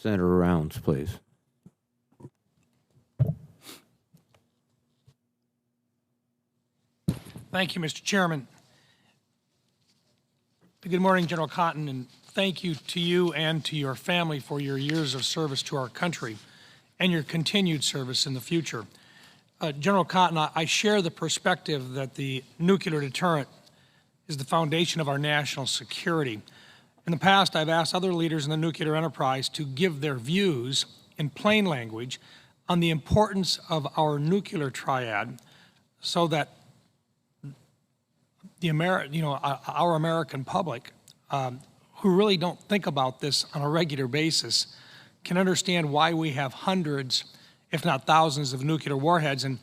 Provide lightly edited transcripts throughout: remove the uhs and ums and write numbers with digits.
Senator Rounds, please. Thank you, Mr. Chairman. Good morning, General Cotton, and thank you to you and to your family for your years of service to our country and your continued service in the future. General Cotton, I share the perspective that the nuclear deterrent is the foundation of our national security. In the past, I've asked other leaders in the nuclear enterprise to give their views in plain language on the importance of our nuclear triad so that our American public, who really don't think about this on a regular basis, can understand why we have hundreds, if not thousands, of nuclear warheads. And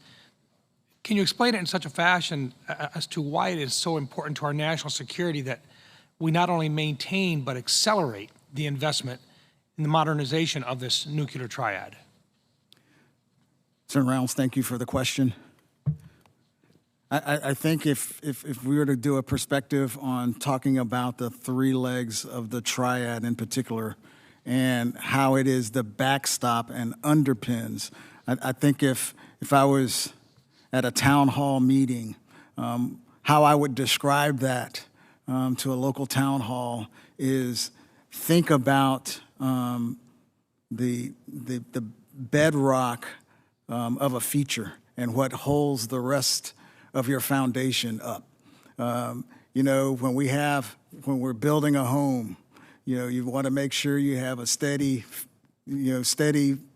can you explain it in such a fashion as to why it is so important to our national security that we not only maintain but accelerate the investment in the modernization of this nuclear triad? Senator Rounds, thank you for the question. I think if we were to do a perspective on talking about the three legs of the triad in particular and how it is the backstop and underpins, I think if I was at a town hall meeting, how I would describe that to a local town hall is think about the bedrock of a feature and what holds the rest of your foundation up. You know, when we're building a home, you know, you want to make sure you have a steady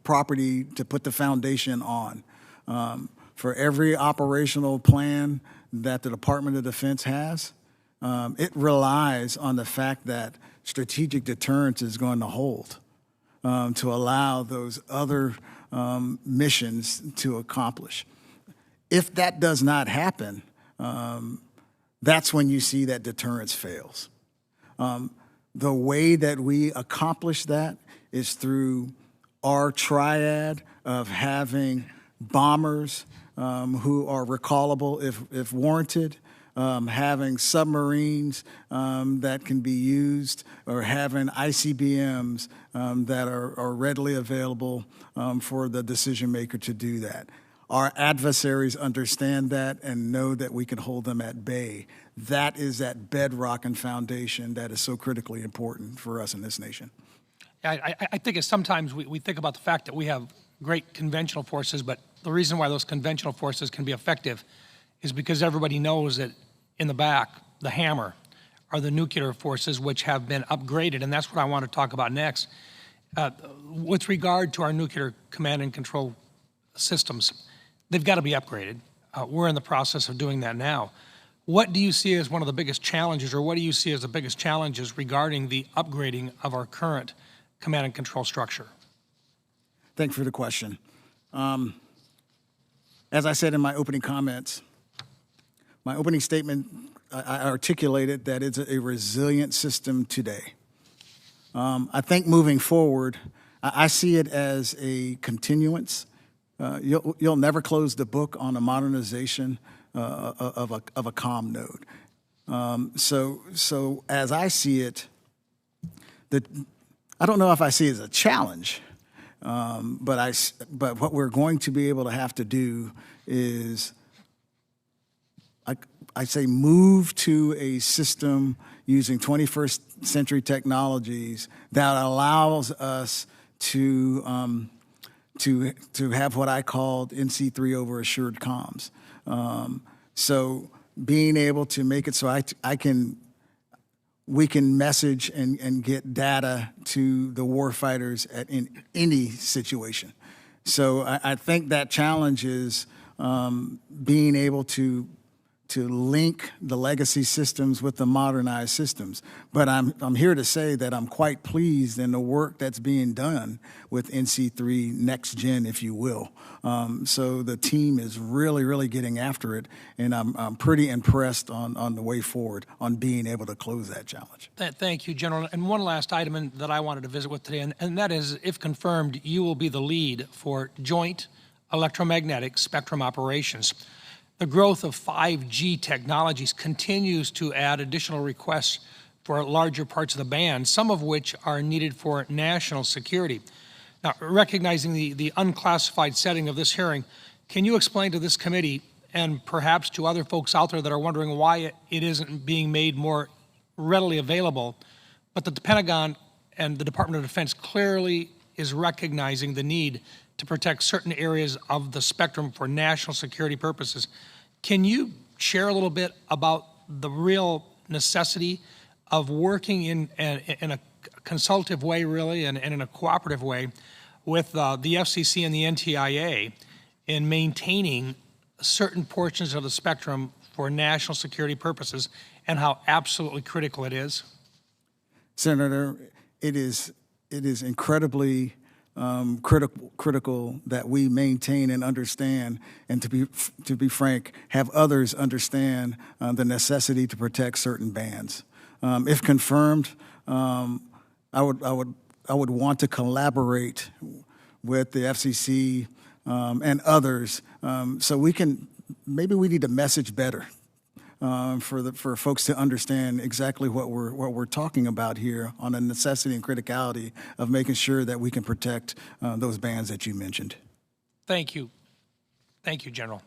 property to put the foundation on. For every operational plan that the Department of Defense has, it relies on the fact that strategic deterrence is going to hold to allow those other missions to accomplish. If that does not happen, that's when you see that deterrence fails. The way that we accomplish that is through our triad of having bombers who are recallable if warranted, having submarines that can be used, or having ICBMs that are readily available for the decision maker to do that. Our adversaries understand that and know that we can hold them at bay. That is that bedrock and foundation that is so critically important for us in this nation. I think it's sometimes we think about the fact that we have great conventional forces, but the reason why those conventional forces can be effective is because everybody knows that in the back, the hammer, are the nuclear forces which have been upgraded, and that's what I want to talk about next. With regard to our nuclear command and control systems, they've got to be upgraded. We're in the process of doing that now. What do you see as one of the biggest challenges, or what do you see as the biggest challenges regarding the upgrading of our current command and control structure? Thank you for the question. As I said in my opening comments, my opening statement, I articulated that it's a resilient system today. I think moving forward, I see it as a continuance. You'll never close the book on a modernization of a comm node. So as I see it, I don't know if I see it as a challenge, but what we're going to be able to have to do is, I say, move to a system using 21st century technologies that allows us to have what I called NC3 over assured comms. So being able to make it so we can message and get data to the warfighters in any situation. So I think that challenge is being able to link the legacy systems with the modernized systems. But I'm here to say that I'm quite pleased in the work that's being done with NC3 Next Gen, if you will. So the team is really getting after it, and I'm pretty impressed on the way forward on being able to close that challenge. Thank you, General. And one last item that I wanted to visit with today, and that is, if confirmed, you will be the lead for joint electromagnetic spectrum operations. The growth of 5G technologies continues to add additional requests for larger parts of the band, some of which are needed for national security. Now, recognizing the unclassified setting of this hearing, can you explain to this committee and perhaps to other folks out there that are wondering why it isn't being made more readily available, but that the Pentagon and the Department of Defense clearly is recognizing the need to protect certain areas of the spectrum for national security purposes? Can you share a little bit about the real necessity of working in a consultative way, really, and in a cooperative way with the FCC and the NTIA in maintaining certain portions of the spectrum for national security purposes, and how absolutely critical it is? Senator, it is incredibly critical that we maintain and understand, and to be frank, have others understand the necessity to protect certain bands. If confirmed, I would want to collaborate with the FCC and others, so we can, maybe we need to message better for folks to understand exactly what we're talking about here on the necessity and criticality of making sure that we can protect those bands that you mentioned. Thank you. Thank you, General.